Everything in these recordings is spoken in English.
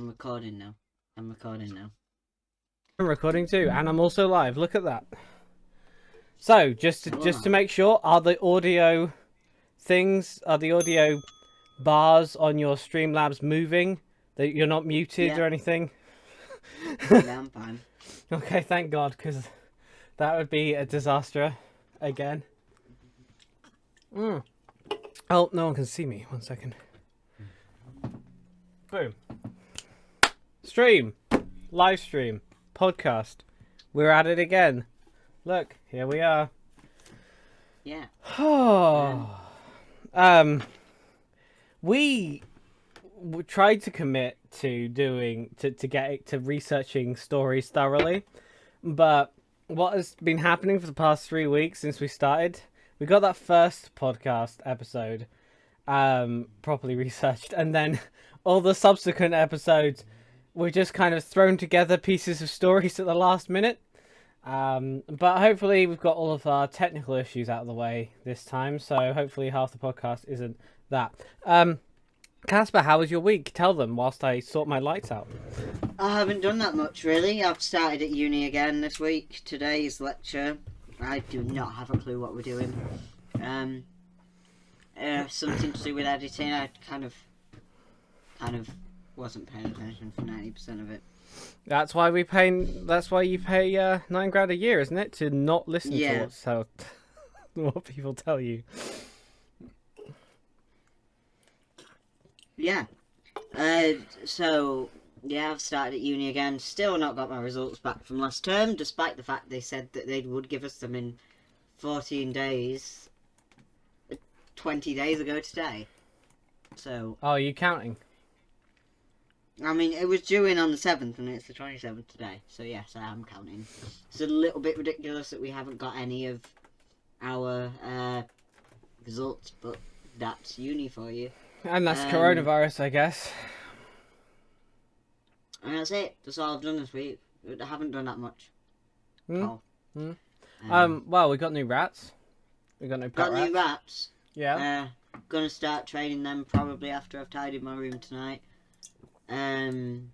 I'm recording now. I'm recording now. I'm recording too, and I'm also live. Look at that. So, just to make sure, are the audio bars on your Streamlabs moving? That you're not muted or anything? Yeah, I'm fine. Okay, thank God, because that would be a disaster again. Oh, no one can see me. 1 second. Boom. Stream. Live stream. Podcast. We're at it again. Look, here we are. Yeah. We tried to commit to researching stories thoroughly, but what has been happening for the past 3 weeks since we started? We got that first podcast episode properly researched, and then all the subsequent episodes were just kind of thrown together pieces of stories at the last minute. But hopefully we've got all of our technical issues out of the way this time, so hopefully half the podcast isn't that. Casper, how was your week? Tell them whilst I sort my lights out. I haven't done that much, really. I've started at uni again this week. Today's lecture, I do not have a clue what we're doing. Something to do with editing. I kind of wasn't paying attention for 90% of it. That's why you pay $9,000 a year, isn't it? To not listen to what people tell you. Yeah. So I've started at uni again. Still not got my results back from last term, despite the fact they said that they would give us them in 14 days. 20 days ago today. So. Oh, are you counting? I mean, it was due in on the 7th, and it's the 27th today. So yes, I am counting. It's a little bit ridiculous that we haven't got any of our results, but that's uni for you. And that's coronavirus, I guess. And that's it. That's all I've done this week. I haven't done that much. Well, we got new rats. We got new pet rats. New rats. Yeah. Gonna start training them probably after I've tidied my room tonight. And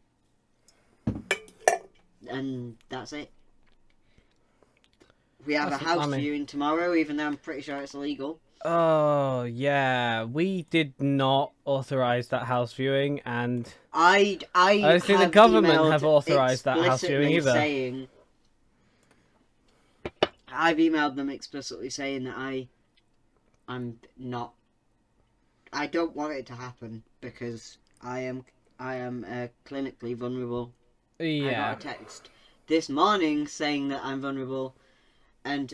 that's it. We have a house viewing tomorrow, even though I'm pretty sure it's illegal. Oh, yeah. We did not authorise that house viewing, and I don't think the government have authorised that house viewing either. I've emailed them explicitly saying that I don't want it to happen because I am clinically vulnerable. Yeah. I got a text this morning saying that I'm vulnerable, and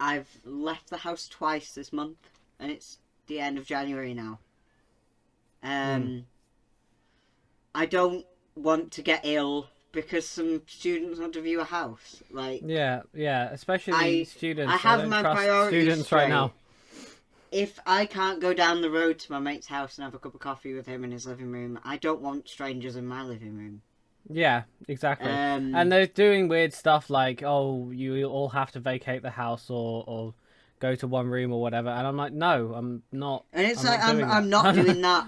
I've left the house twice this month, and it's the end of January now. I don't want to get ill because some students want to view a house. Yeah, especially students. I have my priorities students straight. right now. If I can't go down the road to my mate's house and have a cup of coffee with him in his living room, I don't want strangers in my living room. Yeah, exactly. And they're doing weird stuff like, oh, you all have to vacate the house or go to one room or whatever. And I'm like, no, I'm not. And it's I'm not doing that.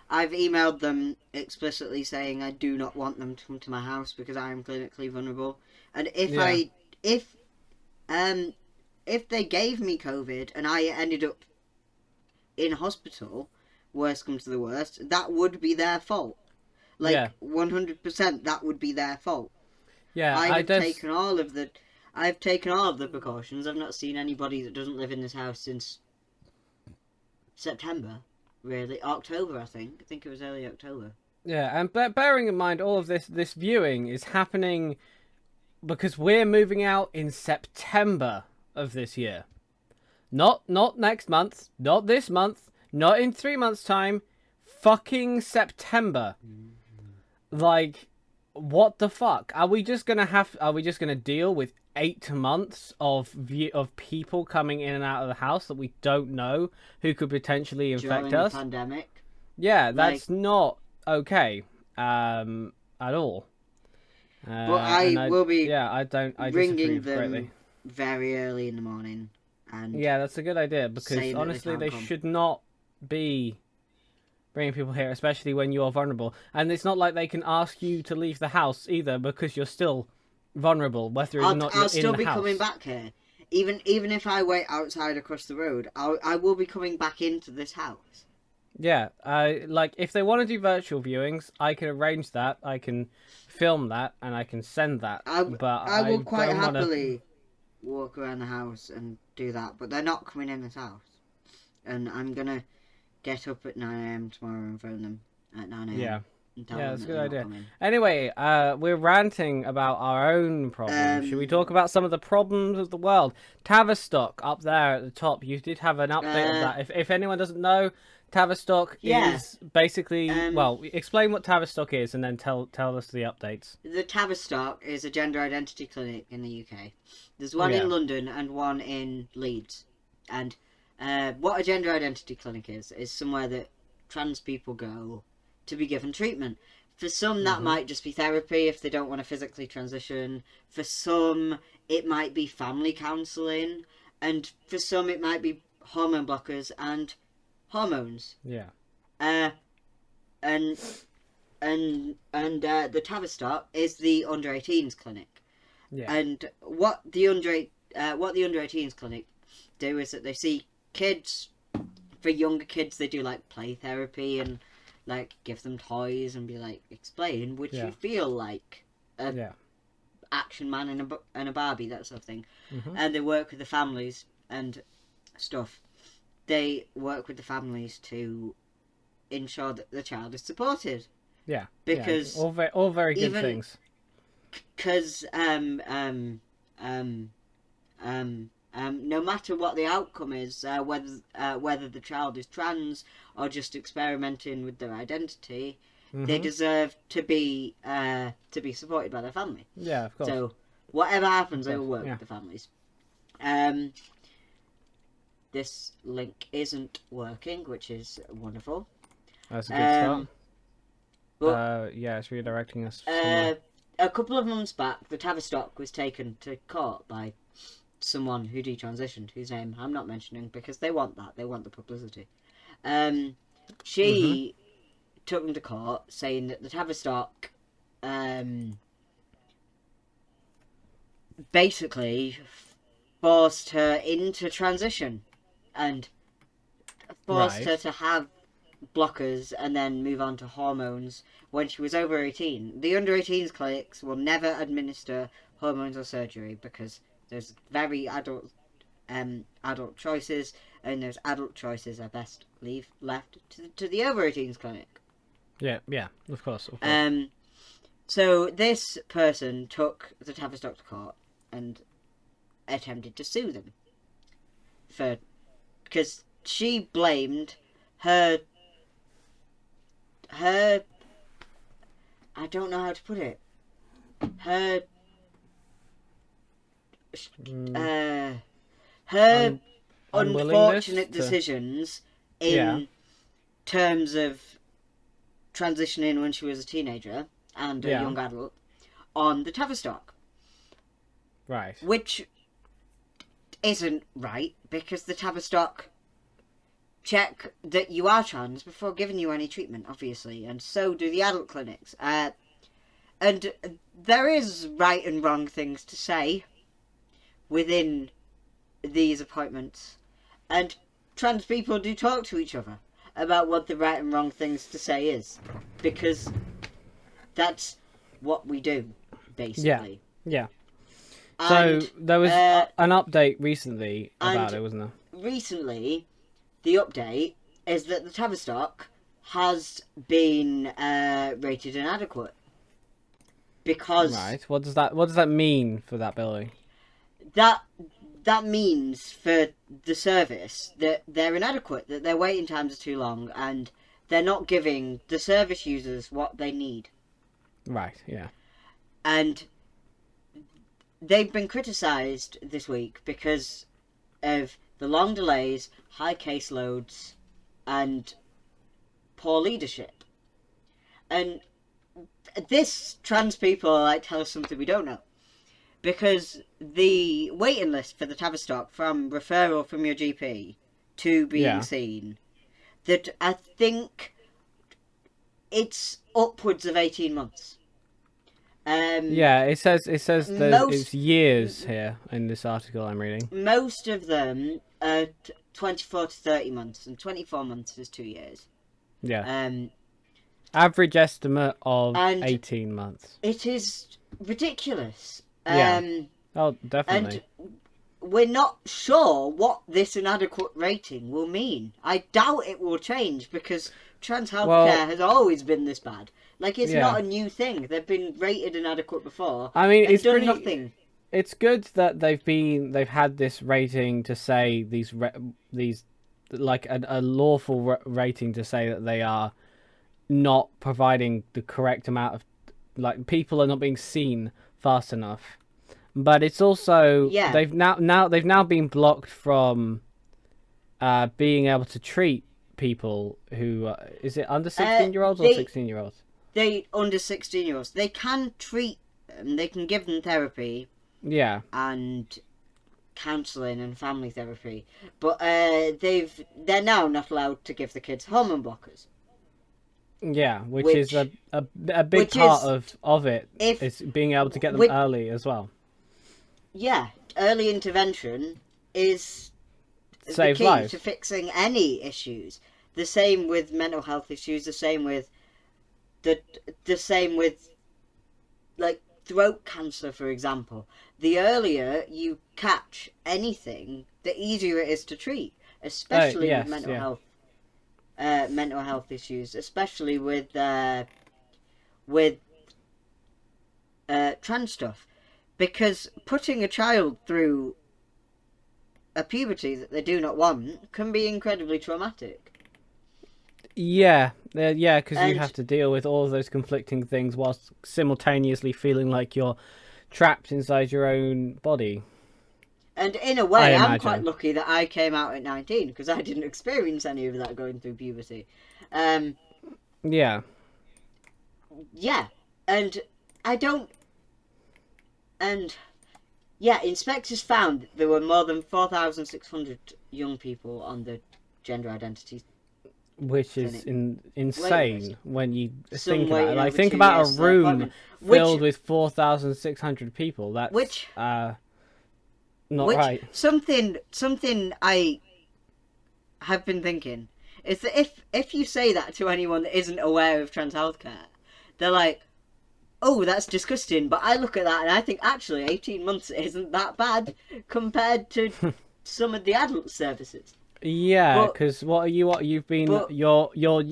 I've emailed them explicitly saying I do not want them to come to my house because I am clinically vulnerable. And if they gave me COVID and I ended up in hospital, worst comes to the worst, that would be their fault. 100%, that would be their fault. Yeah, I've taken all of the precautions. I've not seen anybody that doesn't live in this house since September, really. October, I think. I think it was early October. Yeah, and bearing in mind all of this viewing is happening because we're moving out in September of this year. Not next month, not this month, not in 3 months' time. Fucking September. Like, what the fuck? Are we just gonna deal with 8 months of people coming in and out of the house that we don't know who could potentially infect us? During the pandemic. Yeah, that's not okay. At all. But I will be I ringing them greatly. very early in the morning. And yeah, that's a good idea because honestly, they should not be bringing people here, especially when you're vulnerable. And it's not like they can ask you to leave the house either, because you're still vulnerable, whether or not you're I'll still in the be house. coming back here. Even if I wait outside across the road, I will be coming back into this house. Yeah, like if they want to do virtual viewings, I can arrange that. I can film that and I can send that. But I will I quite don't want to. happily walk around the house and do that, but they're not coming in this house. And I'm gonna get up at 9 a.m. tomorrow and phone them at 9 a.m. Yeah. and tell Yeah, them that's a that good they're idea. not coming. Anyway, we're ranting about our own problems. Should we talk about some of the problems of the world? Tavistock up there at the top. You did have an update of that. If anyone doesn't know, Tavistock is basically well. Explain what Tavistock is, and then tell us the updates. The Tavistock is a gender identity clinic in the UK. There's one in London and one in Leeds. And what a gender identity clinic is somewhere that trans people go to be given treatment. For some, that might just be therapy if they don't want to physically transition. For some, it might be family counselling. And for some, it might be hormone blockers and hormones. Yeah. And the Tavistock is the under 18s clinic. Yeah. And what the under 18s clinic do is that they see kids. For younger kids, they do like play therapy and like give them toys and be like, explain would you feel like a action man and a Barbie, that sort of thing. And they work with the families and stuff. They work with the families to ensure that the child is supported. Yeah, because all very good things. Because no matter what the outcome is, whether the child is trans or just experimenting with their identity, they deserve to be supported by their family. Yeah, of course. So whatever happens, they will work with the families. This link isn't working, which is wonderful. That's a good start. But, it's redirecting us. A couple of months back, the Tavistock was taken to court by someone who detransitioned, whose name I'm not mentioning because they want that. They want the publicity. She took them to court saying that the Tavistock basically forced her into transition and forced her to have blockers and then move on to hormones when she was over 18. The under 18s clinics will never administer hormones or surgery because there's very adult choices, and those adult choices are best left to the over 18s clinic. Yeah, of course. So this person took the Tavistock to court and attempted to sue them because she blamed her I don't know how to put it. Her unfortunate decisions in terms of transitioning when she was a teenager and a young adult on the Tavistock. Right. Which isn't right, because the Tavistock check that you are trans before giving you any treatment, obviously, and so do the adult clinics. And there is right and wrong things to say within these appointments, and trans people do talk to each other about what the right and wrong things to say is, because that's what we do, basically. Yeah. So there was an update recently about it, wasn't there? Recently, the update is that the Tavistock has been rated inadequate. Because what does that mean for that building? That means for the service that they're inadequate, that their waiting times are too long, and they're not giving the service users what they need. Right, yeah. And they've been criticised this week because of the long delays, high caseloads, and poor leadership. And this trans people like tell us something we don't know. Because the waiting list for the Tavistock from referral from your GP to being seen, that I think it's upwards of 18 months. Yeah, it says it's Most years here in this article I'm reading. most of them are 24 to 30 months, and 24 months is 2 years. Yeah. Um, Average estimate of and 18 months. it is ridiculous. Yeah. Oh, And definitely. we're not sure what this inadequate rating will mean. I doubt it will change because trans Well, healthcare has always been this bad. Like, it's yeah. not a new thing. They've been rated inadequate before I mean, and it's done pretty. nothing. It's good that they've had this rating to say these like a lawful rating to say that they are not providing the correct amount of, like, people are not being seen fast enough. But it's also Yeah. they've now been blocked from being able to treat people who is it under 16-year-olds or They 16-year-olds? they under 16-year-olds. They can treat them. They can give them therapy Yeah, and counselling and family therapy, but they're now not allowed to give the kids hormone blockers. yeah, which is Which a big which part is of it if is being able to get them which, early as well. yeah, early intervention is the Save key to lives. fixing any issues. The same with mental health issues. The the same with like throat cancer, for example. The earlier you catch anything, the easier it is to treat, especially with Yes, yeah. mental health issues, especially with trans stuff, because putting a child through a puberty that they do not want can be incredibly traumatic. Yeah, yeah, because you have And to deal with all of those conflicting things whilst simultaneously feeling like you're trapped inside your own body. and in a I way, I'm quite imagine. lucky that I came out at 19 because I didn't experience any of that going through puberty. Um, Yeah. yeah, and I don't. And yeah, inspectors found that there were more than 4,600 young people on the gender identity Which is clinic waiting list. insane when you Some think about it. waiting Like, over think 2 years about a for their room appointment, filled with 4,600 people. That's which not right. something I have been thinking is that if you say that to anyone that isn't aware of trans healthcare, they're like, "Oh, that's disgusting." But I look at that and I think actually 18 months isn't that bad compared to some of the adult services. Yeah, But because what you've been but your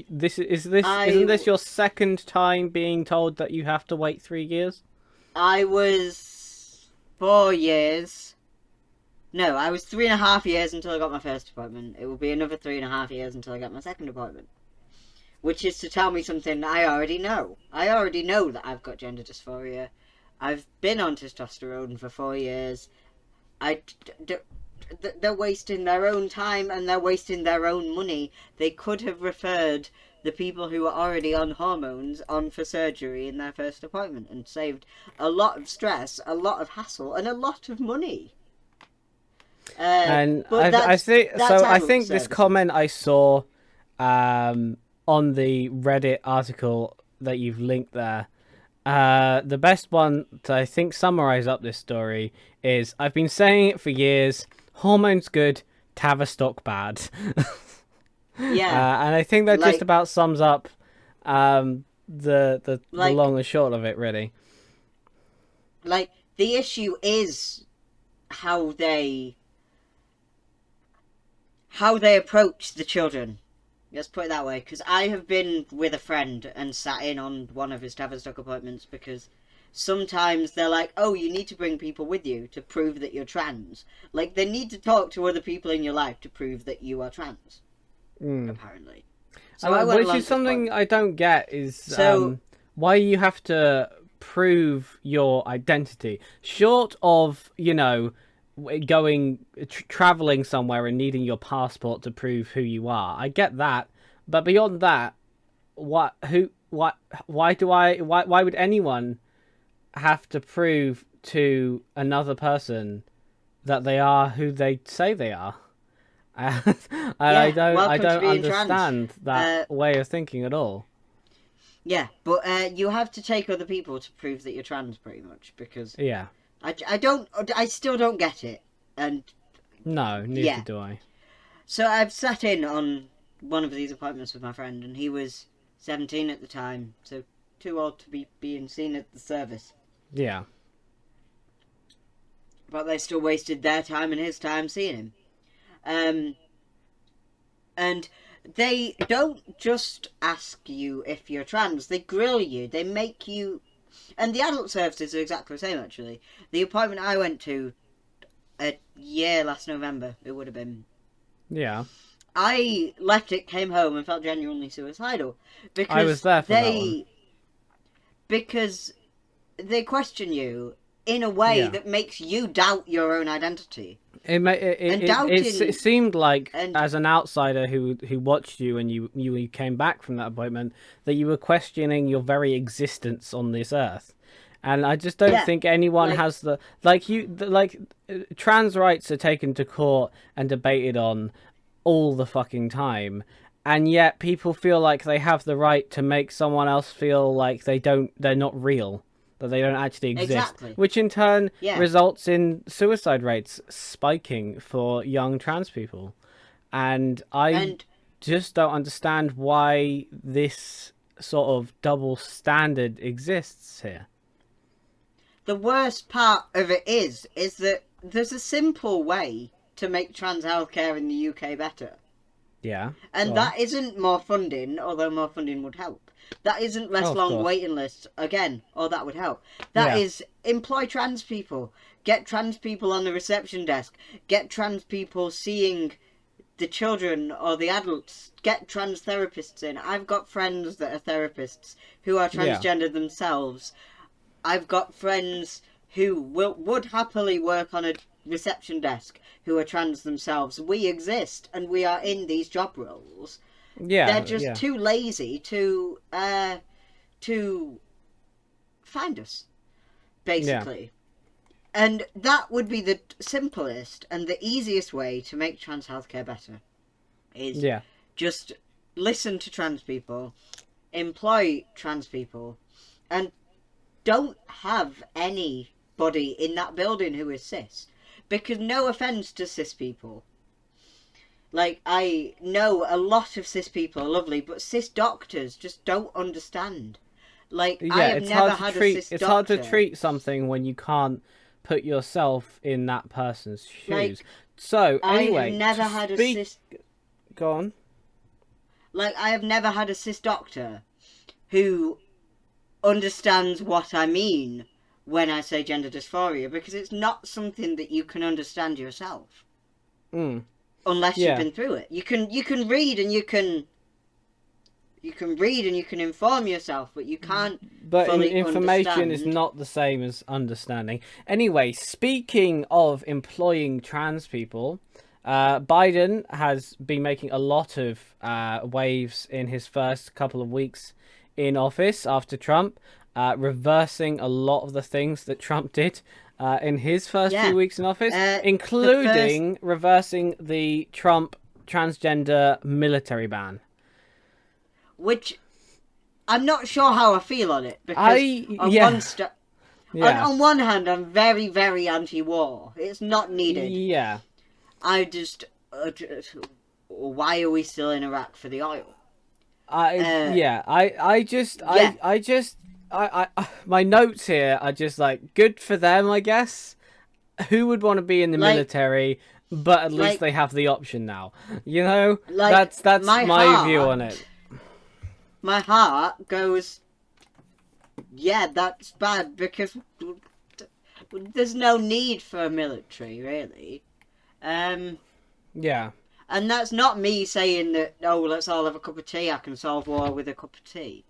this is this isn't I this your second time being told that you have to wait 3 years? I was 4 years. No, I was 3.5 years until I got my first appointment. It will be another 3.5 years until I get my second appointment. Which is to tell me something I already know. I already know that I've got gender dysphoria. I've been on testosterone for 4 years. They're wasting their own time and they're wasting their own money. They could have referred the people who are already on hormones on for surgery in their first appointment and saved a lot of stress, a lot of hassle, and a lot of money. And But I think that's so. I adult think this services. comment I saw on the Reddit article that you've linked there. The best one to, I think, summarize up this story is I've been saying it for years. Hormones good, Tavistock bad. Yeah, And I think that just like about sums up the like long and short of it, really. like the issue is how they approach the children. Let's put it that way, because I have been with a friend and sat in on one of his Tavistock appointments because sometimes they're like, "Oh, you need to bring people with you to prove that you're trans." Like, they need to talk to other people in your life to prove that you are trans, Mm. apparently. So I went Which along is to this something appointment. I don't get is So why you have to prove your identity. Short of, going traveling somewhere and needing your passport to prove who you are. I get that, but beyond that, why would anyone have to prove to another person that they are who they say they are? And yeah, I welcome to don't being trans. understand that way of thinking at all. Yeah, but you have to take other people to prove that you're trans, pretty much, because Yeah. I still don't get it, and No, neither yeah. do I. So I've sat in on one of these appointments with my friend, and he was 17 at the time, so too old to be being seen at the service. Yeah. But they still wasted their time and his time seeing him. Um, and they don't just ask you if you're trans, they grill you, they make you. And the adult services are exactly the same, actually. The appointment I went to a year last November, it would have been. Yeah. I left it, came home, and felt genuinely suicidal I was because there for that one. because they question you in a way Yeah. that makes you doubt your own identity. It seemed like, And as an outsider who watched you and you came back from that appointment, that you were questioning your very existence on this earth. And I just don't yeah, think anyone like has trans rights are taken to court and debated on all the fucking time, and yet people feel like they have the right to make someone else feel like they're not real, that they don't actually exist, exactly. which in turn Yeah, results in suicide rates spiking for young trans people. And I and just don't understand why this sort of double standard exists here. the worst part of it is that there's a simple way to make trans healthcare in the UK better. Yeah, go And on. that isn't more funding, although more funding would help. That isn't Oh, less of long course. waiting lists, again, or that would help. That Yeah, is employ trans people. Get trans people on the reception desk. Get trans people seeing the children or the adults. Get trans therapists in. I've got friends that are therapists who are yeah, transgender themselves. I've got friends who would happily work on a reception desk who are trans themselves. We exist and we are in these job roles. They're yeah, just yeah, too lazy to find us, yeah, basically. And that would be the simplest and the easiest way to make trans healthcare better. Is yeah. just listen to trans people, employ trans people, and don't have anybody in that building who is cis. Because no offence to cis people. Like, I know a lot of cis people are lovely, but cis doctors just don't understand. Like, I Yeah, have never had a cis it's hard to doctor. treat something when you can't put yourself in that person's shoes. Like, So, I have anyway, never to had a speak cis... go on. Like, I have never had a cis doctor who understands what I mean when I say gender dysphoria, because it's not something that you can understand yourself. Mm, Unless you've yeah. been through it. You can read and you can read and you can inform yourself, but you can't But fully information is understand. not the same as understanding. Anyway, speaking of employing trans people, Biden has been making a lot of waves in his first couple of weeks in office after Trump, reversing a lot of the things that Trump did in his first few Yeah. weeks in office, The first including reversing the Trump transgender military ban. which I'm not sure how I feel on it, because I on yeah yeah on one hand I'm very, very anti-war. It's not needed. yeah. I just why are we still in Iraq for the oil? Yeah. My notes here are just like, good for them, I guess. Who would want to be in the Like military? But at least like they have the option now. You know, like that's my view on it. my heart goes, yeah, that's bad, because there's no need for a military, really. Yeah, And that's not me saying that, oh, let's all have a cup of tea, I can solve war with a cup of tea.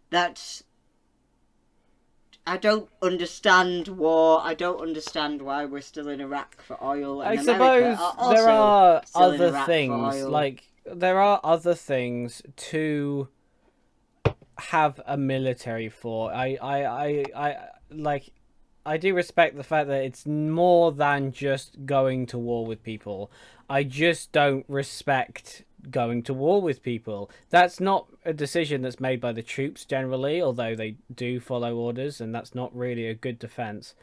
That's... I don't understand war. I don't understand why we're still in Iraq for oil. I And suppose America are also there are still in other Iraq for things, oil. like there are other things to have a military for. I do respect the fact that it's more than just going to war with people. I just don't respect going to war with people. That's not a decision that's made by the troops generally, although they do follow orders, and that's not really a good defense.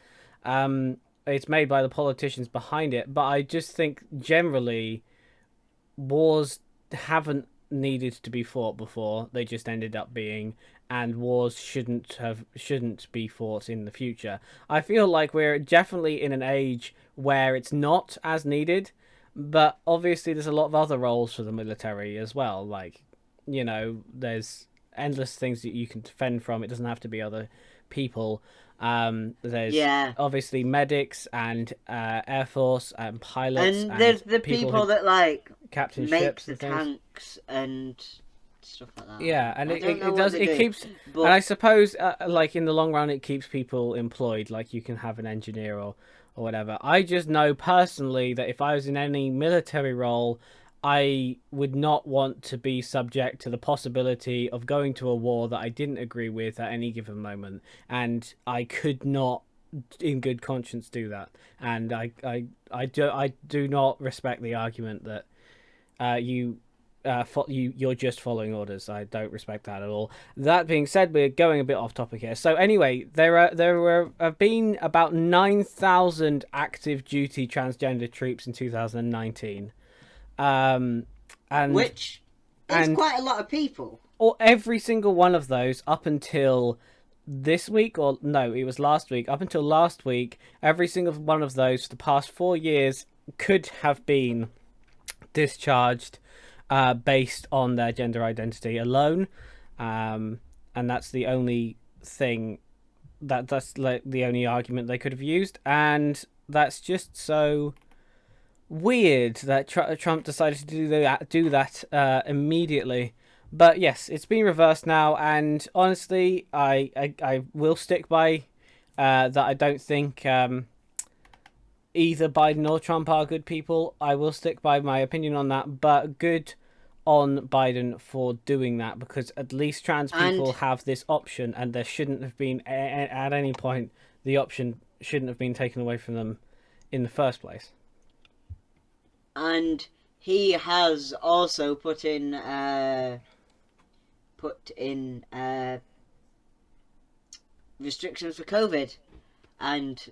It's made by the politicians behind it, but I just think generally wars haven't needed to be fought before. They just ended up being, and wars shouldn't be fought in the future. I feel like we're definitely in an age where it's not as needed, but obviously there's a lot of other roles for the military as well. Like, there's endless things that you can defend from. It doesn't have to be other people. There's Yeah. obviously medics and Air Force and pilots, And there's the people that like captain make ships the and things. tanks and stuff like that. Yeah, and I don't know it what does they do, keeps, but and I suppose like in the long run it keeps people employed. Like you can have an engineer or whatever. I just know personally that if I was in any military role, I would not want to be subject to the possibility of going to a war that I didn't agree with at any given moment, and I could not, in good conscience, do that. And I do not respect the argument that you're just following orders. I don't respect that at all. That being said, we're going a bit off topic here. So anyway, have been about 9,000 active duty transgender troops in 2019. And which is quite a lot of people. Or every single one of those up until this week, or no, it was last week. Up until last week, every single one of those for the past 4 years could have been discharged based on their gender identity alone, and that's the only thing that's like the only argument they could have used, and that's just so weird that Trump decided to do that immediately. But yes, it's been reversed now, and honestly, I will stick by that. I don't think either Biden or Trump are good people. I will stick by my opinion on that, but good on Biden for doing that, because at least trans people have this option, and there shouldn't have been at any point the option shouldn't have been taken away from them in the first place. And he has also put in restrictions for COVID and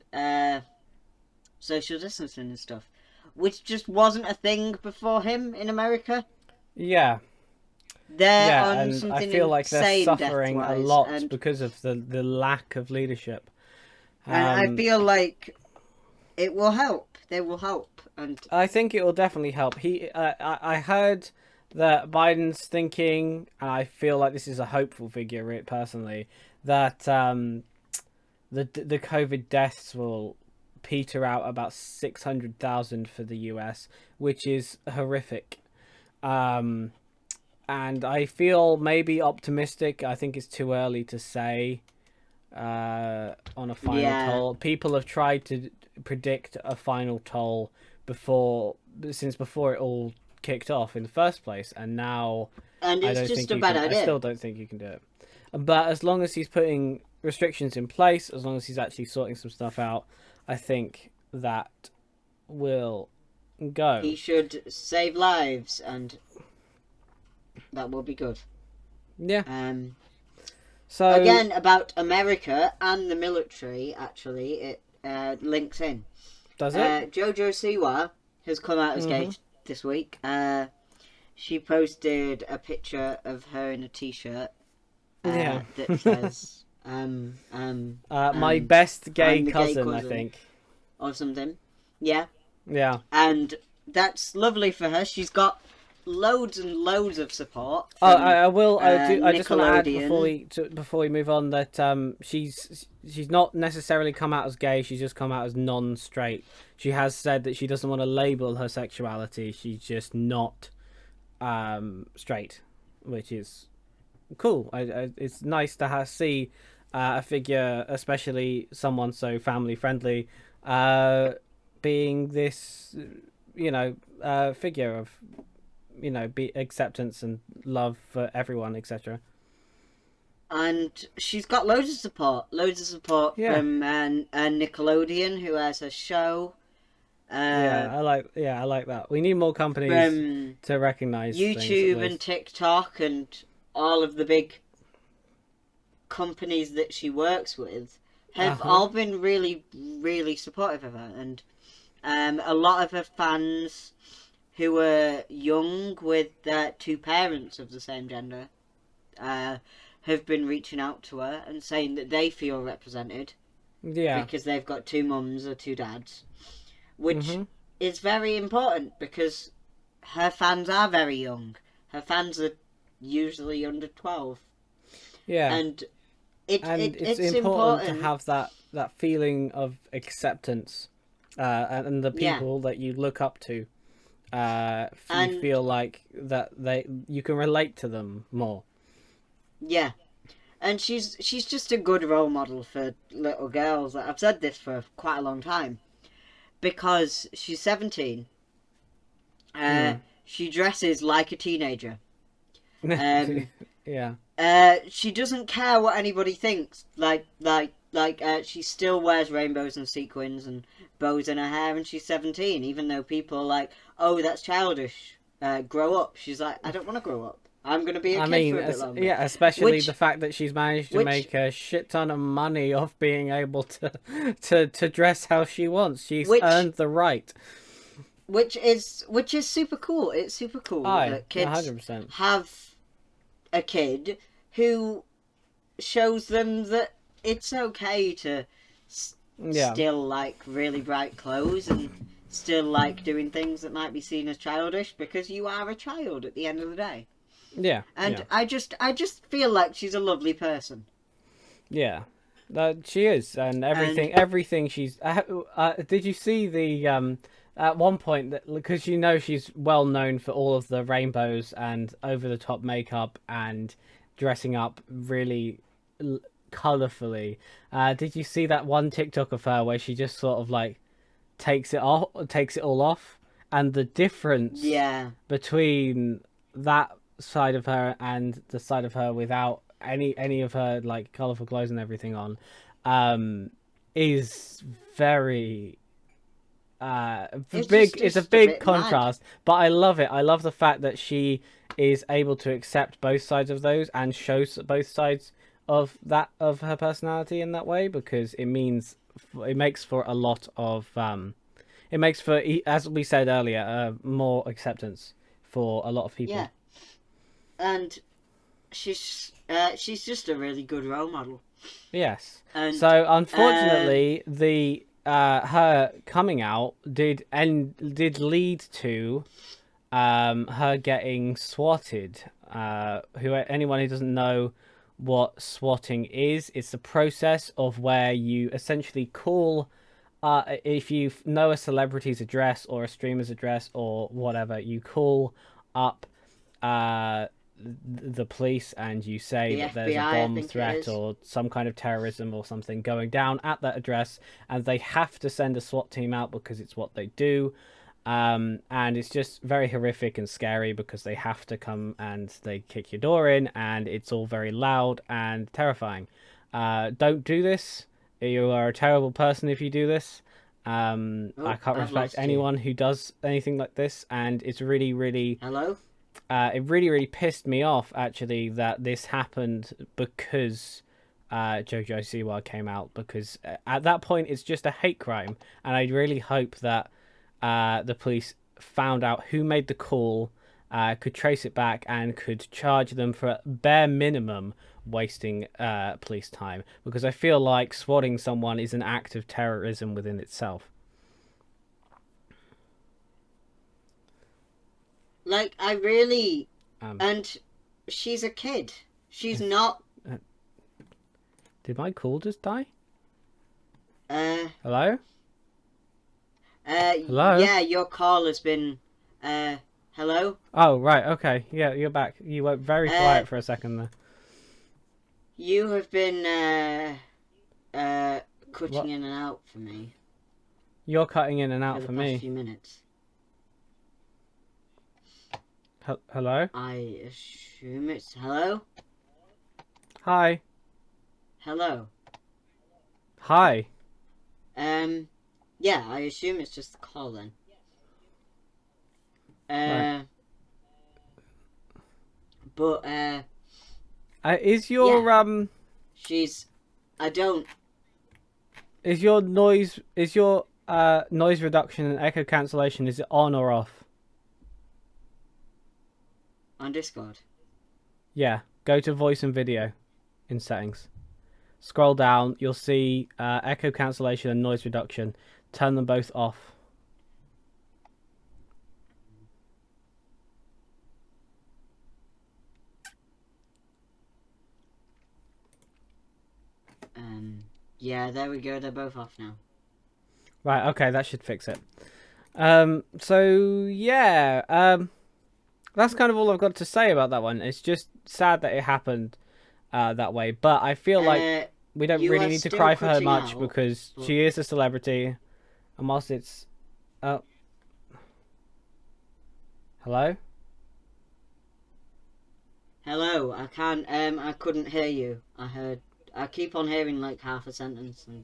social distancing and stuff, which just wasn't a thing before him in America. Yeah. They're on and something I feel like they're insane suffering a death-wise, lot because of the lack of leadership. And I feel like it will help. They will help. And I think it will definitely help. I heard that Biden's thinking, and I feel like this is a hopeful figure personally, that the COVID deaths will peter out about 600,000 for the US, which is horrific. And I feel maybe optimistic. I think it's too early to say on a final toll. People have tried to predict a final toll before it all kicked off in the first place, and now it's just a bad idea. I still don't think you can do it. But as long as he's putting restrictions in place, as long as he's actually sorting some stuff out, I think that will go. He should save lives, and that will be good. Yeah. So again, about America and the military, actually, it links in. Does it? JoJo Siwa has come out as gay this week. She posted a picture of her in a t-shirt that says my best gay cousin, I think, or something. Yeah. And that's lovely for her. She's got loads and loads of support. I will. I just want to add before we move on that she's not necessarily come out as gay. She's just come out as non-straight. She has said that she doesn't want to label her sexuality. She's just not straight, which is cool. It's nice to see a figure, especially someone so family friendly, being this figure of be acceptance and love for everyone, etc. And she's got loads of support from Nickelodeon, who has a show Uh, I like that. We need more companies from to recognize things at YouTube and least. TikTok and all of the big companies that she works with have Uh-huh. all been really, really supportive of her. And a lot of her fans who were young with two parents of the same gender uh, have been reaching out to her and saying that they feel represented Yeah. because they've got two mums or two dads, which Mhm. is very important because her fans are very young. Her fans are usually under 12. Yeah. And And it's it's important to important. have that feeling of acceptance, and the Yeah. people that you look up to, you And feel like that you can relate to them more. yeah. And she's just a good role model for little girls. I've said this for quite a long time because she's 17. Hmm. She dresses like a teenager. Um, Yeah. she doesn't care what anybody thinks. She still wears rainbows and sequins and bows in her hair, and she's 17. Even though people are like, "Oh, that's childish. Grow up." She's like, "I don't want to grow up. I'm gonna be a I kid for mean, a bit longer." yeah, especially the Which, fact that she's managed to which, make a shit ton of money off being able to to dress how she wants. She's which, earned the right. which is super cool. It's super cool Aye, that kids 100%. have a kid who shows them that it's okay to Yeah, still like really bright clothes and still like doing things that might be seen as childish because you are a child at the end of the day. yeah, yeah, And I just feel like she's a lovely person. yeah. She is, and And everything she's. Did you see the at one point that because she's well known for all of the rainbows and over the top makeup and dressing up really colorfully. Did you see that one TikTok of her where she just sort of like takes it all off, and the difference yeah, between that side of her and the side of her without any of her like colorful clothes and everything on, um, is very it's big. just It's a just a big bit mad. contrast, but I love it. I love the fact that she is able to accept both sides of those and shows both sides of her personality in that way because it makes for a lot of it makes for, as we said earlier, more acceptance for a lot of people. Yeah, and she's just a really good role model. Yes. And So um, unfortunately, the her coming out did lead to her getting swatted. Anyone who doesn't know what swatting is, it's the process of where you essentially call. If you know a celebrity's address or a streamer's address or whatever, you call up uh, the police and you say the that there's a FBI, I bomb think it threat is. or some kind of terrorism or something going down at that address, and they have to send a SWAT team out because it's what they do. And it's just very horrific and scary because they have to come and they kick your door in, and it's all very loud and terrifying. Don't do this. You are a terrible person if you do this. I Oh, can't I've respect lost you. anyone who does anything like this, and it's really, really Hello? it really, really pissed me off actually that this happened because JoJo Siwa came out because at that point it's just a hate crime, and I really hope that the police found out who made the call, could trace it back, and could charge them for bare minimum wasting police time because I feel like swatting someone is an act of terrorism within itself. Like, I really. Um, And she's a kid. She's is, not. uh, did my call just die? Uh, Hello? Hello? yeah, your call has been. Uh, hello? Oh, right, okay. Yeah, you're back. You went very Uh, quiet for a second there. you have been, cutting What? in and out for me You're cutting in and for out the for past me. few minutes. Hello? I assume it's. Hello? Hi. Hello? Hi. Um, Yeah, I assume it's just the call then. Right. But Is yeah, your she's. I don't noise reduction and echo cancellation, is it on or off? on Discord. Yeah. Go to voice and video in settings. Scroll down, you'll see echo cancellation and noise reduction. Turn them both off. Yeah, there we go. They're both off now. Right, okay, that should fix it. So yeah, that's kind of all I've got to say about that one. It's just sad that it happened that way, but I feel like we don't You really are need to still cry for her cutting much out. because But... she is a celebrity, and whilst it's hello. Hello, I can't. I couldn't hear you. I keep on hearing like half a sentence and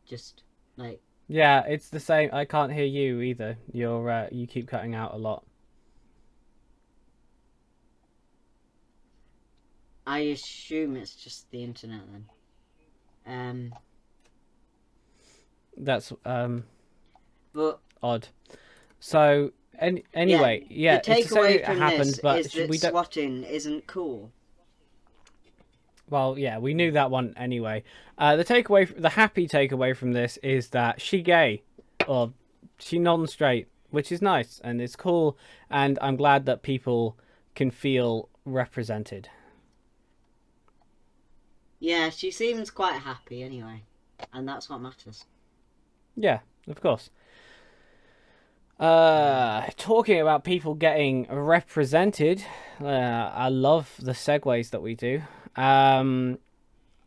just like. Yeah, it's the same. I can't hear you either. You keep cutting out a lot. I assume it's just the internet then. That's But odd. So yeah, anyway, the yeah, it's the same takeaway it from this happened, is but that we don't. swatting isn't cool. Well, yeah, we knew that one anyway. The happy takeaway from this is that she gay, or she non-straight, which is nice and it's cool, and I'm glad that people can feel represented. Yeah, she seems quite happy anyway, and that's what matters. Yeah, of course. Talking about people getting represented, I love the segues that we do. And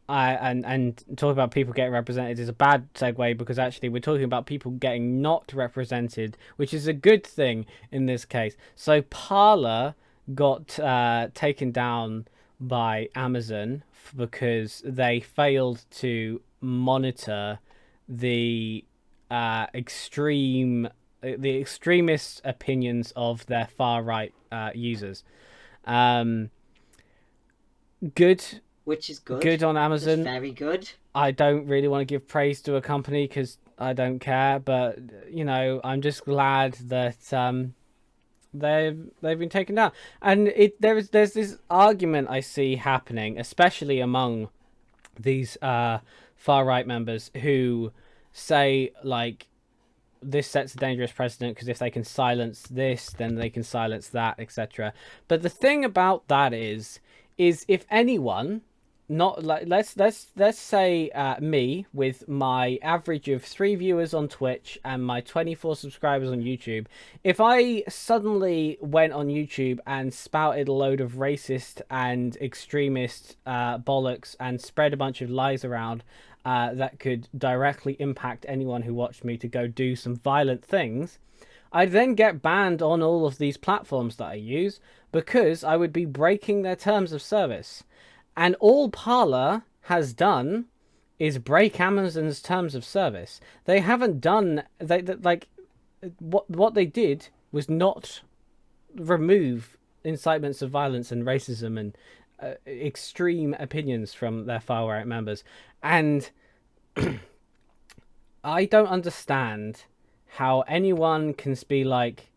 talking about people getting represented is a bad segue because actually we're talking about people getting not represented, which is a good thing in this case. So Parler got taken down by Amazon because they failed to monitor the the extremist opinions of their far right users. Um, good Which is good. good on Just Amazon. very good. I don't really want to give praise to a company because I don't care, but you know, I'm just glad that they've been taken down. And there's this argument I see happening, especially among these far right members who say like this sets a dangerous precedent because if they can silence this, then they can silence that, etc. But the thing about that is if anyone, not like let's say me with my average of 3 viewers on Twitch and my 24 subscribers on YouTube, if I suddenly went on YouTube and spouted a load of racist and extremist bollocks and spread a bunch of lies around that could directly impact anyone who watched me to go do some violent things, I'd then get banned on all of these platforms that I use because I would be breaking their terms of service. And all Parler has done is break Amazon's terms of service. They haven't done like what they did was not remove incitements of violence and racism and extreme opinions from their far right members. And I don't understand how anyone can be like,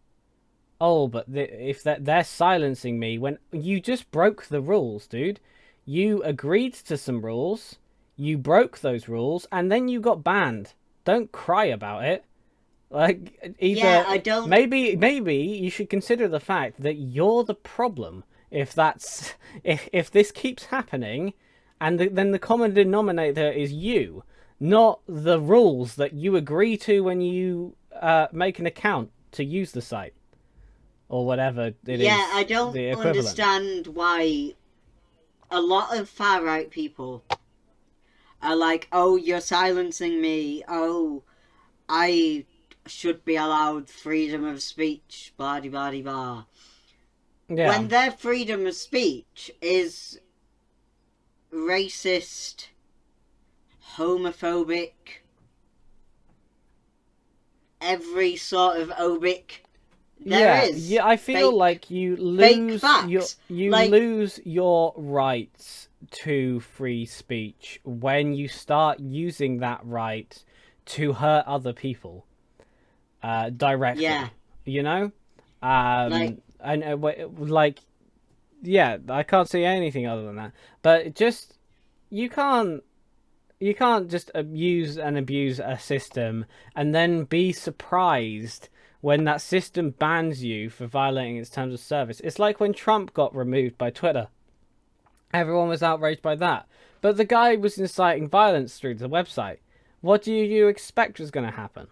oh, but if they're silencing me when you just broke the rules, dude. You agreed to some rules, you broke those rules, and then you got banned. Don't cry about it. Like Yeah, either I don't. maybe you should consider the fact that you're the problem if that's if this keeps happening, and then the common denominator is you, not the rules that you agree to when you make an account to use the site or whatever it Yeah, I is don't the equivalent. understand why a lot of far right people are like, "Oh, you're silencing me. Oh, I should be allowed freedom of speech." Blah blah blah blah. Yeah. When their freedom of speech is racist, homophobic, every sort of obic there is. Yeah, I feel Fake- like you fake lose facts. you Like- lose your rights to free speech when you start using that right to hurt other people directly. Yeah. You know? Like- Like, yeah, I can't say anything other than that. But just you can't just use and abuse a system and then be surprised when that system bans you for violating its terms of service. It's like when Trump got removed by Twitter. Everyone was outraged by that. But the guy was inciting violence through the website. What do you expect was going to happen?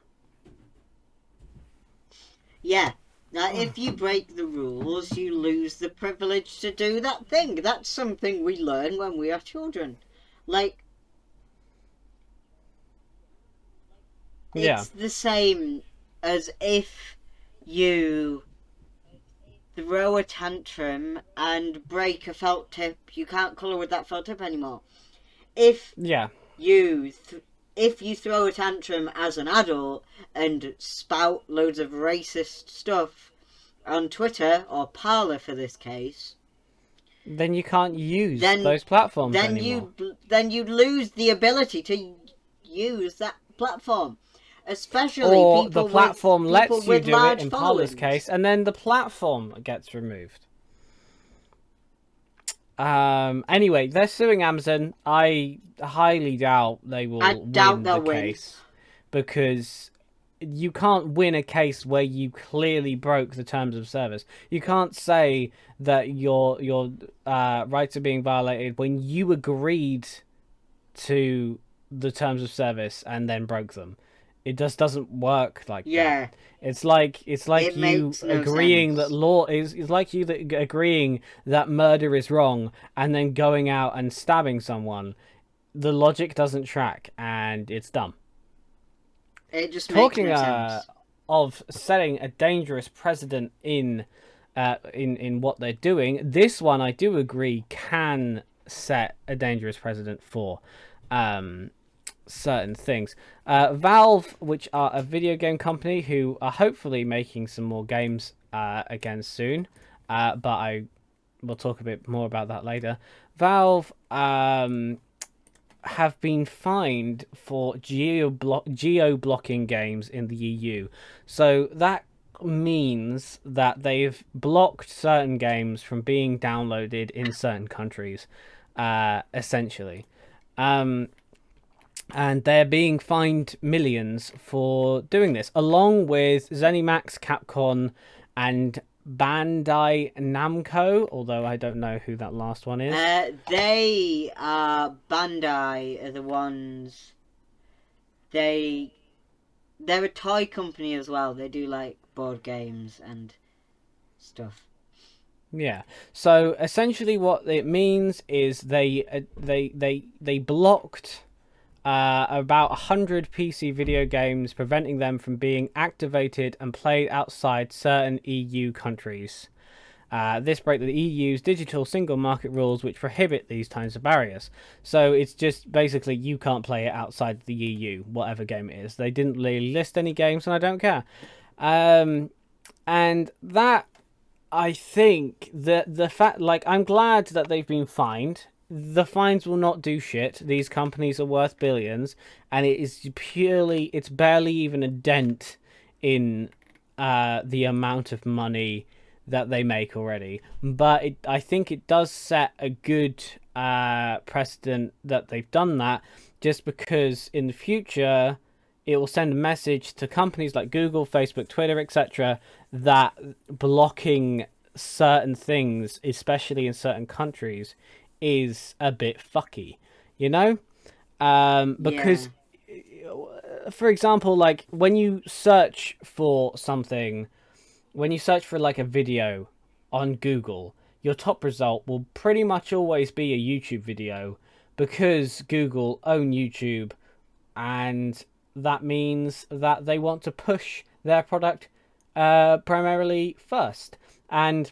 Yeah. Now, if you break the rules, you lose the privilege to do that thing. That's something we learn when we are children. Like, it's the same as if you throw a tantrum and break a felt tip. You can't colour with that felt tip anymore. If you throw a tantrum as an adult and spout loads of racist stuff on Twitter or Parler for this case, then you can't use those platforms anymore. Then you lose the ability to use that platform. Especially or people the platform with, lets you do it in Parler's followings. case, and then the platform gets removed. Anyway, they're suing Amazon. I highly doubt they will win the case, because you can't win a case where you clearly broke the terms of service. You can't say that your rights are being violated when you agreed to the terms of service and then broke them. It just doesn't work like that. It's like you agreeing that law is. It's like you agreeing that murder is wrong and then going out and stabbing someone. The logic doesn't track, and it's dumb. It just Talking makes no sense. Of setting a dangerous precedent in what they're doing, this one I do agree can set a dangerous precedent for certain things. Valve, which are a video game company who are hopefully making some more games again soon, but we'll talk a bit more about that later. Valve have been fined for geo-blocking games in the EU. So that means that they've blocked certain games from being downloaded in certain countries, essentially. And they're being fined millions for doing this, along with ZeniMax, Capcom, and Bandai Namco, although I don't know who that last one is. Bandai are the ones. They're a toy company as well. They do like board games and stuff. Yeah. So essentially, what it means is they blocked about 100 PC video games, preventing them from being activated and played outside certain EU countries. This breaks the EU's digital single market rules, which prohibit these kinds of barriers. So it's just basically you can't play it outside the EU, whatever game it is. They didn't really list any games, and I don't care. And that, I think, the fact, like, I'm glad that they've been fined. The fines will not do shit. These companies are worth billions, and it's barely even a dent in the amount of money that they make already. But I think it does set a good precedent that they've done that, just because in the future it will send a message to companies like Google, Facebook, Twitter, etc., that blocking certain things, especially in certain countries, is a bit fucky, you know? Because, for example, like, when you search for something, when you search for, like, a video on Google, your top result will pretty much always be a YouTube video, because Google own YouTube, and that means that they want to push their product primarily first. And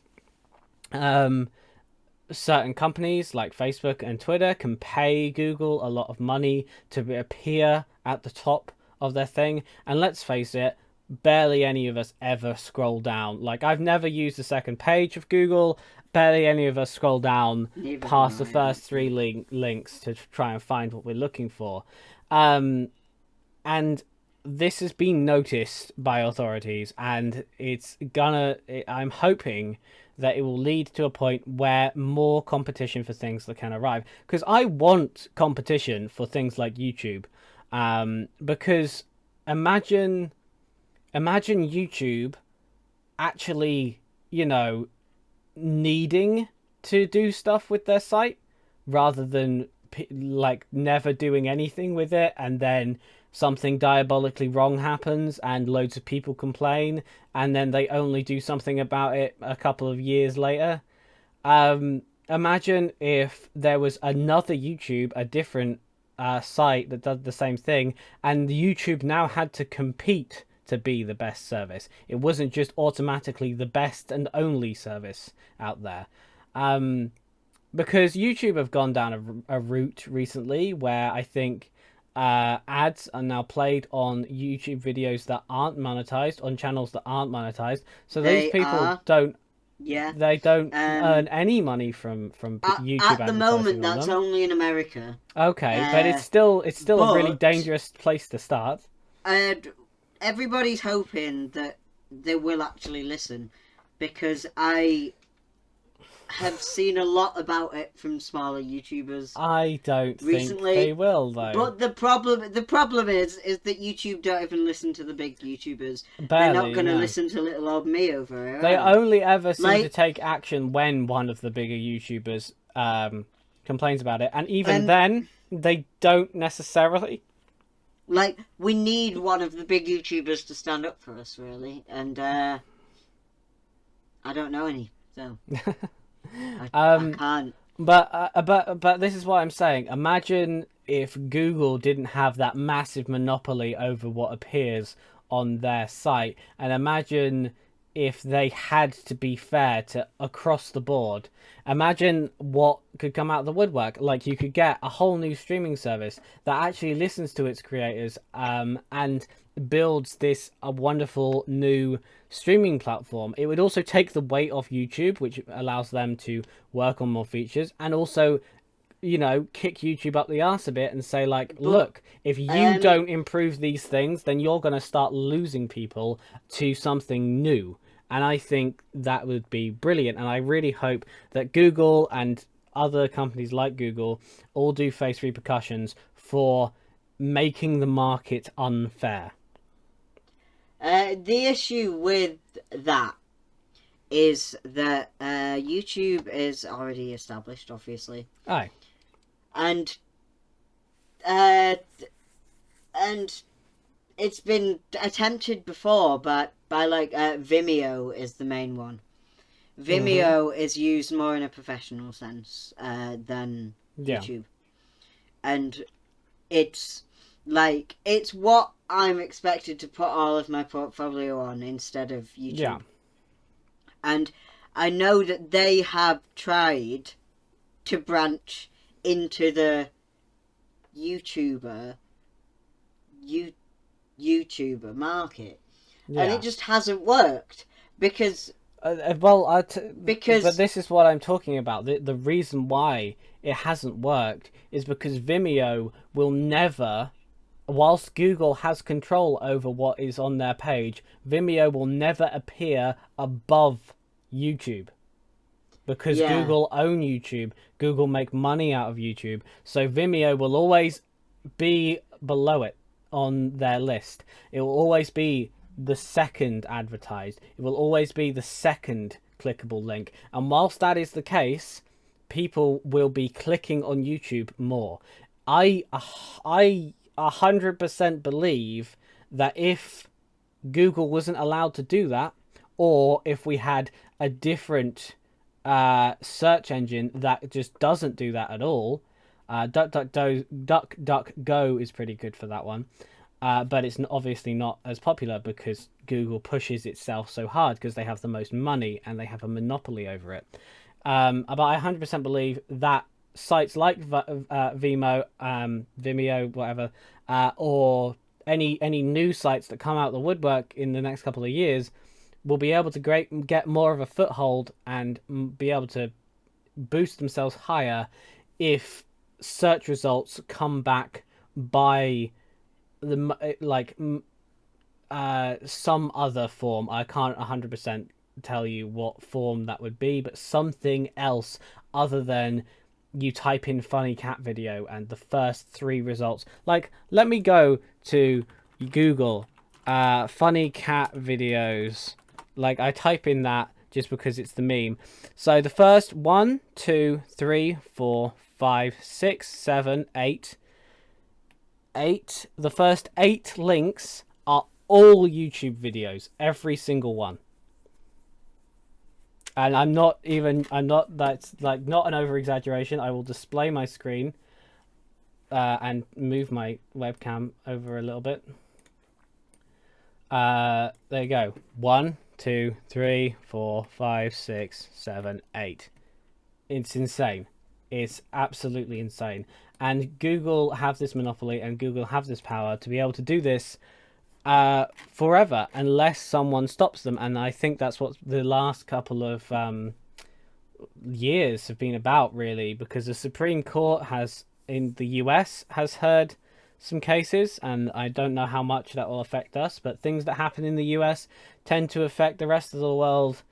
certain companies like Facebook and Twitter can pay Google a lot of money to appear at the top of their thing. And let's face it, barely any of us ever scroll down. Like, I've never used the second page of Google. Barely any of us scroll down Neither past have the I, first three actually. links to try and find what we're looking for. Um, and this has been noticed by authorities, and I'm hoping that it will lead to a point where more competition for things that can arrive, because I want competition for things like YouTube. Because imagine YouTube actually, you know, needing to do stuff with their site rather than like never doing anything with it, and then something diabolically wrong happens and loads of people complain, and then they only do something about it a couple of years later. Imagine if there was another YouTube, a different site that did the same thing, and YouTube now had to compete to be the best service. It wasn't just automatically the best and only service out there. Um, because YouTube have gone down a route recently where I think ads are now played on YouTube videos that aren't monetized, on channels that aren't monetized. So those They people are, don't yeah. they don't earn Um, any money from YouTube at the advertising moment, on that's them. only in America. Okay, but Uh, it's still a really but dangerous place to start. uh, everybody's hoping that they will actually listen, because I have seen a lot about it from smaller YouTubers I don't think they recently. will though. But the problem is that YouTube don't even listen to the big YouTubers. They're not Barely, going to no. listen to little old me over here, They are they? only ever seem to Like, take action when one of the bigger YouTubers complains about it, and even and then, they don't necessarily. like we need one of the big YouTubers to stand up for us, really. And I don't know any, so I um, can't. but this is what I'm saying. Imagine if Google didn't have that massive monopoly over what appears on their site, and imagine if they had to be fair to across the board. Imagine what could come out of the woodwork. Like, you could get a whole new streaming service that actually listens to its creators, and builds this a wonderful new streaming platform. It would also take the weight off YouTube, which allows them to work on more features, and also, you know, kick YouTube up the arse a bit and say, like, But look, if you um, don't improve these things, then you're going to start losing people to something new. And I think that would be brilliant. And I really hope that Google and other companies like Google all do face repercussions for making the market unfair. the issue with that is that YouTube is already established, obviously, Aye. and uh, and it's been attempted before, but by like Vimeo is the main one. Mm-hmm. Vimeo is used more in a professional sense than Yeah. YouTube, and it's it's what I'm expected to put all of my portfolio on instead of Yeah. YouTube. And I know that they have tried to branch into the YouTuber you, YouTuber market, and it Yeah. just hasn't worked because Well, but because this is what I'm talking about. The reason why it hasn't worked is because Vimeo will never, whilst Google has control over what is on their page, Vimeo will never appear above YouTube because yeah, Google own YouTube. Google make money out of YouTube, so Vimeo will always be below it on their list. It will always be the second advertised. It will always be the second clickable link. And whilst that is the case, people will be clicking on YouTube more. I 100% believe that if Google wasn't allowed to do that, or if we had a different search engine that just doesn't do that at all, DuckDuckGo is pretty good for that one. But it's obviously not as popular because Google pushes itself so hard because they have the most money and they have a monopoly over it. But I 100% believe that sites like Vimeo, whatever, or any new sites that come out the woodwork in the next couple of years will be able to get more of a foothold and be able to boost themselves higher if search results come back by the some other form. I can't 100% tell you what form that would be, but something else other than you type in funny cat video and the first 3 results. Like, let me go to Google funny cat videos. Like, I type in that just because it's the meme. So the first 1, 2, 3, 4, 5, 6, 7, 8. The first 8 links are all YouTube videos, every single one. And that's like not an over exaggeration. I will display my screen and move my webcam over a little bit. There you go. 1, 2, 3, 4, 5, 6, 7, 8. It's insane. It's absolutely insane. And Google have this monopoly and Google have this power to be able to do this forever unless someone stops them. And I think that's what the last couple of years have been about, really, because the Supreme Court in the US has heard some cases, and I don't know how much that will affect us, but things that happen in the US tend to affect the rest of the world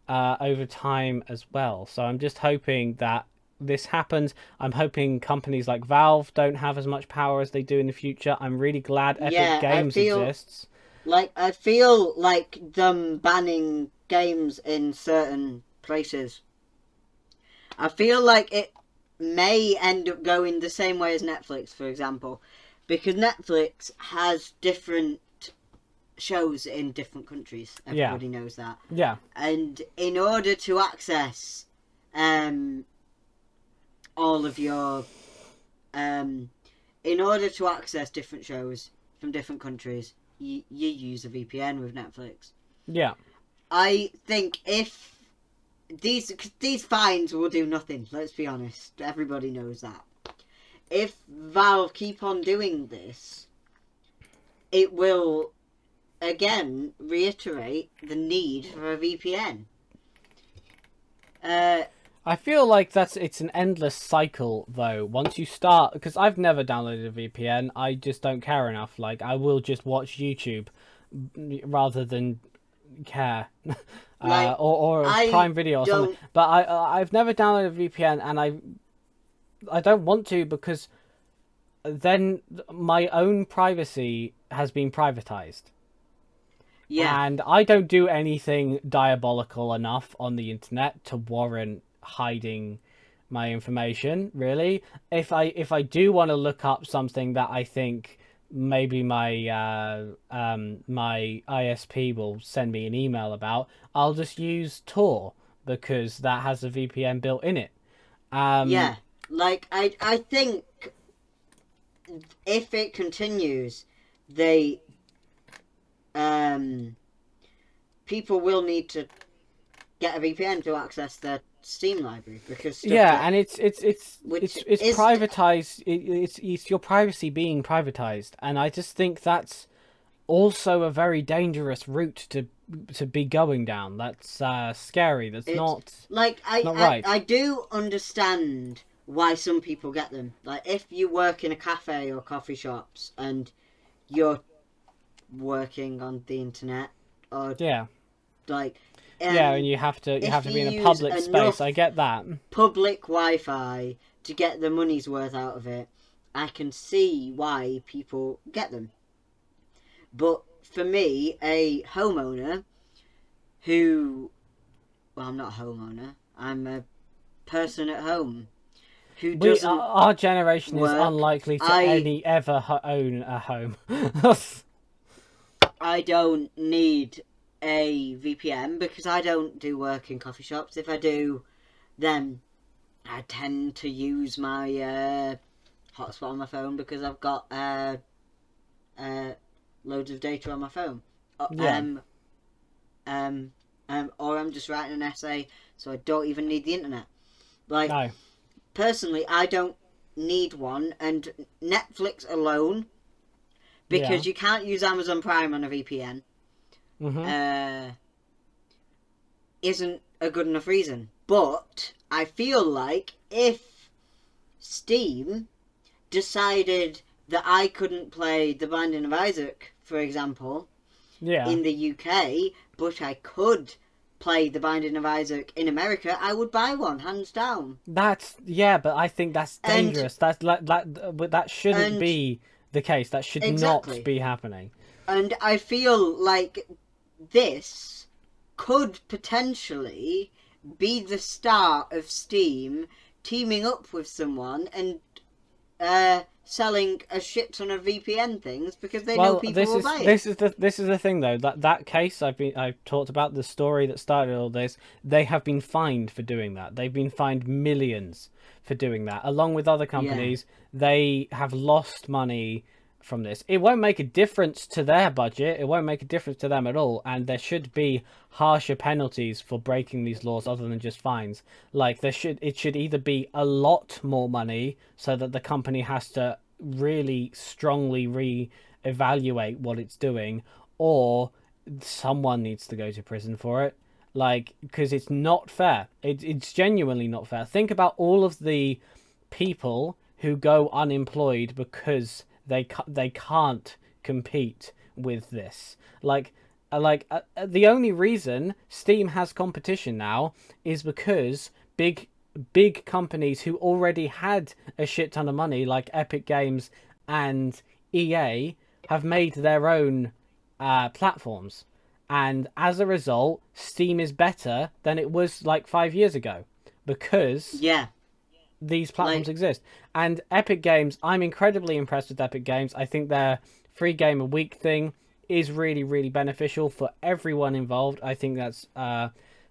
over time as well. So I'm just hoping that this happens. I'm hoping companies like Valve don't have as much power as they do in the future. I'm really glad Epic Games exists. I feel like them banning games in certain places, I feel like it may end up going the same way as Netflix, for example, because Netflix has different shows in different countries. Everybody knows that. Yeah. And in order to access all of your in order to access different shows from different countries, you use a VPN with Netflix. Yeah. I think if these fines will do nothing, let's be honest, everybody knows that. If Valve keep on doing this, it will again reiterate the need for a VPN. I feel like it's an endless cycle, though. Once you start, because I've never downloaded a VPN, I just don't care enough. Like, I will just watch YouTube rather than care, or Prime Video or something. But I've never downloaded a VPN, and I don't want to, because then my own privacy has been privatized. Yeah. And I don't do anything diabolical enough on the internet to warrant hiding my information, really. If I do want to look up something that I think maybe my my ISP will send me an email about, I'll just use Tor, because that has a VPN built in it. Yeah, like I think if it continues, people will need to get a VPN to access their Steam library, because and it's privatized. It's your privacy being privatized, and I just think that's also a very dangerous route to be going down. That's scary. That's not like not right. I do understand why some people get them. Like, if you work in a cafe or coffee shops and you're working on the internet, or and you have to be in a public space. I get that. Public Wi-Fi to get the money's worth out of it, I can see why people get them. But for me, a homeowner I'm not a homeowner, I'm a person at home who doesn't our generation work. Is unlikely to ever own a home. I don't need a VPN because I don't do work in coffee shops. If I do, then I tend to use my hotspot on my phone, because I've got loads of data on my phone. Or I'm just writing an essay, so I don't even need the internet. Like, no. Personally, I don't need one, and Netflix alone because you can't use Amazon Prime on a VPN. Isn't a good enough reason. But I feel like if Steam decided that I couldn't play The Binding of Isaac, for example, in the UK, but I could play The Binding of Isaac in America, I would buy one, hands down. But I think that's dangerous. That shouldn't be the case. That should not be happening. And I feel like this could potentially be the start of Steam teaming up with someone and selling a shit ton of VPN things because they know people will buy it. This is the thing though. That case I've talked about, the story that started all this. They have been fined for doing that. They've been fined millions for doing that, along with other companies. They have lost money from this. It won't make a difference to their budget. It won't make a difference to them at all. And there should be harsher penalties for breaking these laws other than just fines. Like it should either be a lot more money so that the company has to really strongly re-evaluate what it's doing, or someone needs to go to prison for it. Like, because it's not fair. It's genuinely not fair. Think about all of the people who go unemployed because they can't compete with this. The only reason Steam has competition now is because big companies who already had a shit ton of money, like Epic Games and EA, have made their own platforms, and as a result, Steam is better than it was like 5 years ago because these platforms exist. And Epic Games, I'm incredibly impressed with Epic Games. I think their free game a week thing is really, really beneficial for everyone involved. I think that's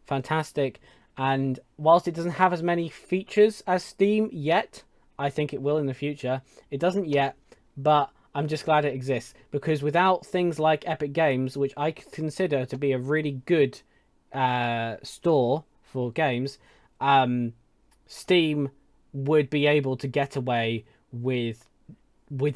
fantastic. And whilst it doesn't have as many features as Steam yet, I think it will in the future. It doesn't yet, but I'm just glad it exists, because without things like Epic Games, which I consider to be a really good store for games, Steam would be able to get away with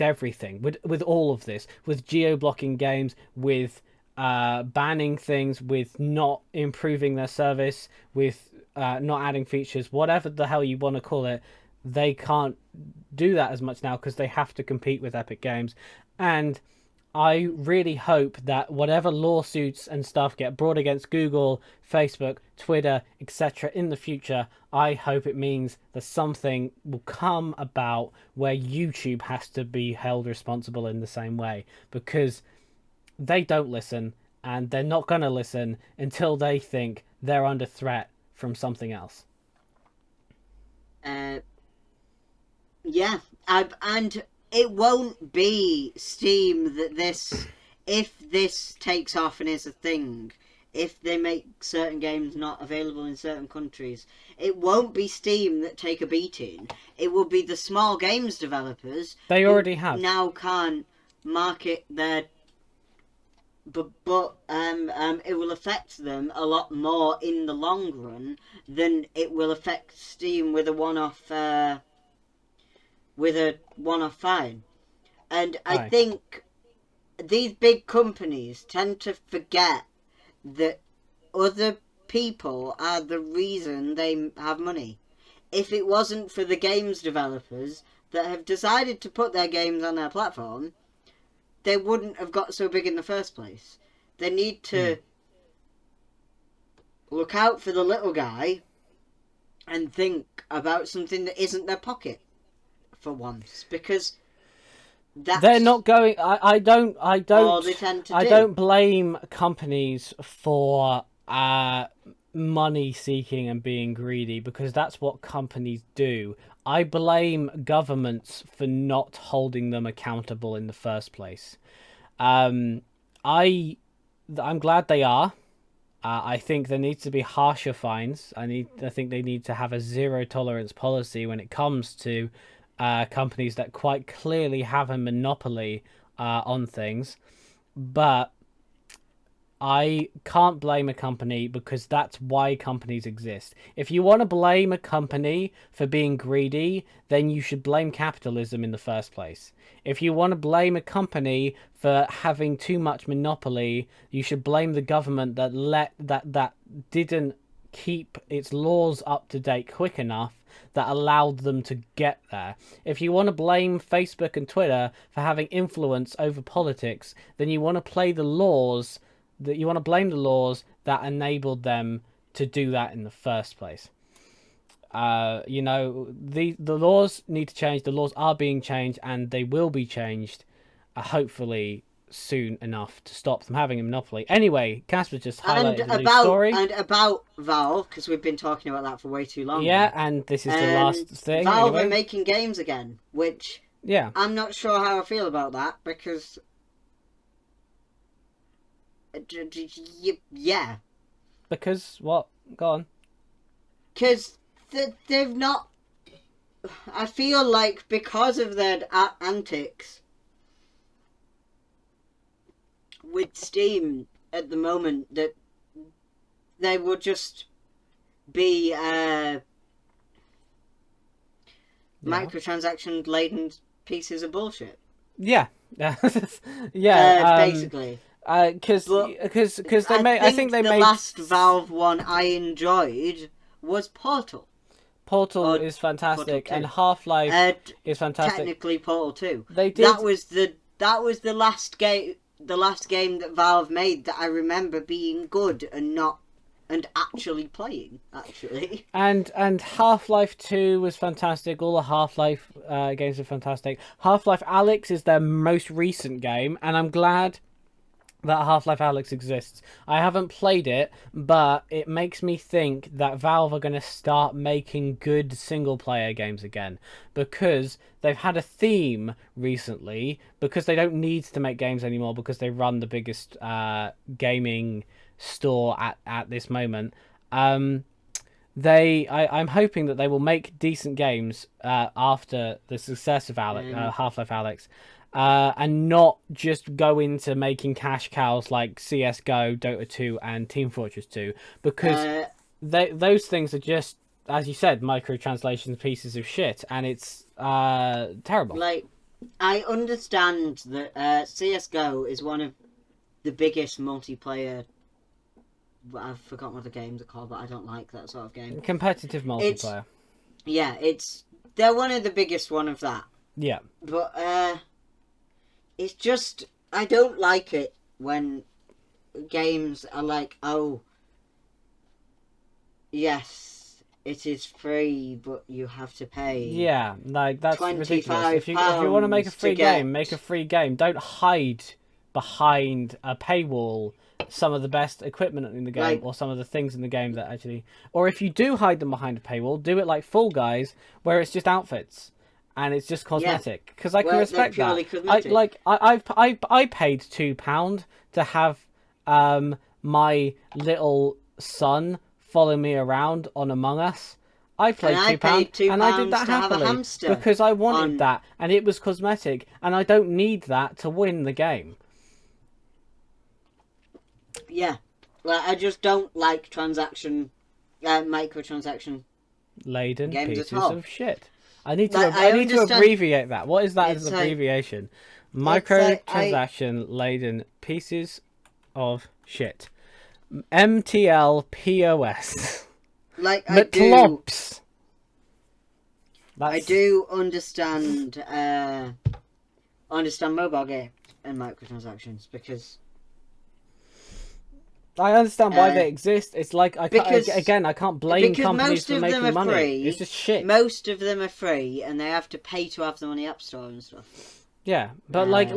everything, with all of this, with geo-blocking games, with banning things, with not improving their service, with not adding features, whatever the hell you want to call it. They can't do that as much now because they have to compete with Epic Games. And I really hope that whatever lawsuits and stuff get brought against Google, Facebook, Twitter, etc. in the future, I hope it means that something will come about where YouTube has to be held responsible in the same way, because they don't listen, and they're not going to listen until they think they're under threat from something else. And it won't be Steam that if this takes off and is a thing, if they make certain games not available in certain countries, it won't be Steam that take a beating. It will be the small games developers. They already have. Now can't market their... But it will affect them a lot more in the long run than it will affect Steam with a one-off fine. And I think these big companies tend to forget that other people are the reason they have money. If it wasn't for the games developers that have decided to put their games on their platform, they wouldn't have got so big in the first place. They need to look out for the little guy and think about something that isn't their pocket for once, because they're not going. I don't blame companies for money seeking and being greedy, because that's what companies do. I blame governments for not holding them accountable in the first place. I'm glad they are. I think there needs to be harsher fines. I think they need to have a zero tolerance policy when it comes to companies that quite clearly have a monopoly on things. But I can't blame a company because that's why companies exist. If you want to blame a company for being greedy, then you should blame capitalism in the first place. If you want to blame a company for having too much monopoly, you should blame the government that didn't keep its laws up to date quick enough that allowed them to get there. If you want to blame Facebook and Twitter for having influence over politics, then you want to play the laws that you want to blame the laws that enabled them to do that in the first place. The laws need to change. The laws are being changed, and they will be changed, hopefully soon enough to stop them having a monopoly. Anyway, Casper just highlighted a new story. And about Valve, because we've been talking about that for way too long. Yeah, and this is the last thing. Valve anyway. are making games again, which I'm not sure how I feel about that, because yeah. Because what? Go on. Because they've not... I feel like because of their antics with Steam at the moment, that they would just be microtransaction laden pieces of bullshit. Yeah. Basically. Because they made. I think they the made last Valve one I enjoyed was Portal. Portal is fantastic, and Half-Life is fantastic. Technically, Portal 2. They did. That was the last game that Valve made that I remember being good and actually playing. And Half-Life 2 was fantastic. All the Half-Life games are fantastic. Half-Life Alyx is their most recent game, and I'm glad that Half-Life Alyx exists. I haven't played it, but it makes me think that Valve are going to start making good single-player games again, because they've had a theme recently, because they don't need to make games anymore, because they run the biggest gaming store at this moment. I'm hoping that they will make decent games after the success of Half-Life Alyx. And not just go into making cash cows like CSGO, Dota 2, and Team Fortress 2, because those things are just, as you said, microtranslations, pieces of shit, and it's terrible. Like, I understand that CSGO is one of the biggest multiplayer... I've forgotten what the games are called, but I don't like that sort of game. Competitive multiplayer. They're one of the biggest one of that. Yeah. But, it's just, I don't like it when games are like, oh, yes, it is free, but you have to pay. Yeah, like, that's ridiculous. If you want to make a free game, make a free game. Don't hide behind a paywall some of the best equipment in the game, or some of the things in the game that actually... Or if you do hide them behind a paywall, do it like Fall Guys, where it's just outfits. And it's just cosmetic, because I can respect that. I paid £2 to have my little son follow me around on Among Us. I played £2, and I did that happily because I wanted that, and it was cosmetic, and I don't need that to win the game. Yeah, well, I just don't like microtransaction laden games pieces at all. Of shit. I need to abbreviate that. What is that as an abbreviation? Microtransaction laden pieces of shit. MTLPOS. I do understand mobile games and microtransactions, because I understand why they exist. It's like I can't blame companies for making money. Free. It's just shit. Most of them are free, and they have to pay to have them on the App Store and stuff. Yeah, but like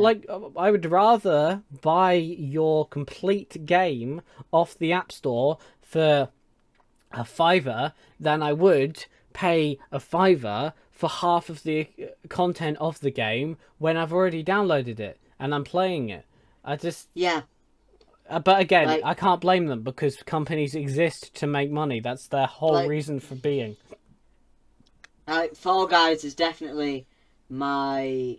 I would rather buy your complete game off the App Store for a £5 than I would pay a £5 for half of the content of the game when I've already downloaded it and I'm playing it. But again, I can't blame them, because companies exist to make money. That's their whole reason for being. Fall Guys is definitely my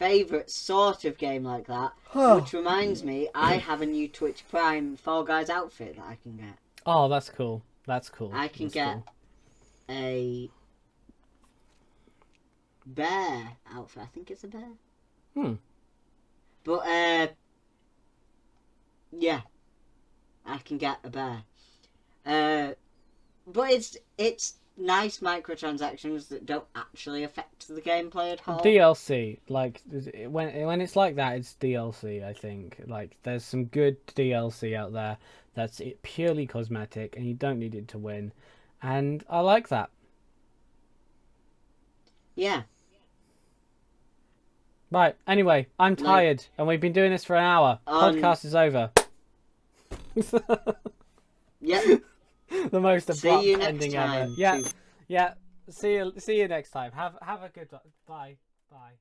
favourite sort of game like that. Which reminds me, I have a new Twitch Prime Fall Guys outfit that I can get. Oh, that's cool. That's cool. I can That's get cool. a bear outfit. I think it's a bear. But yeah, I can get a bear. But it's nice microtransactions that don't actually affect the gameplay at all. DLC, like when it's like that, it's DLC. I think like there's some good DLC out there that's purely cosmetic, and you don't need it to win, and I like that. Yeah. Right. Anyway, I'm tired, and we've been doing this for an hour. Podcast is over. Yep. The most abrupt See you next ending time. ever. Yeah. Yeah. See you next time. Have a good one. Bye. Bye.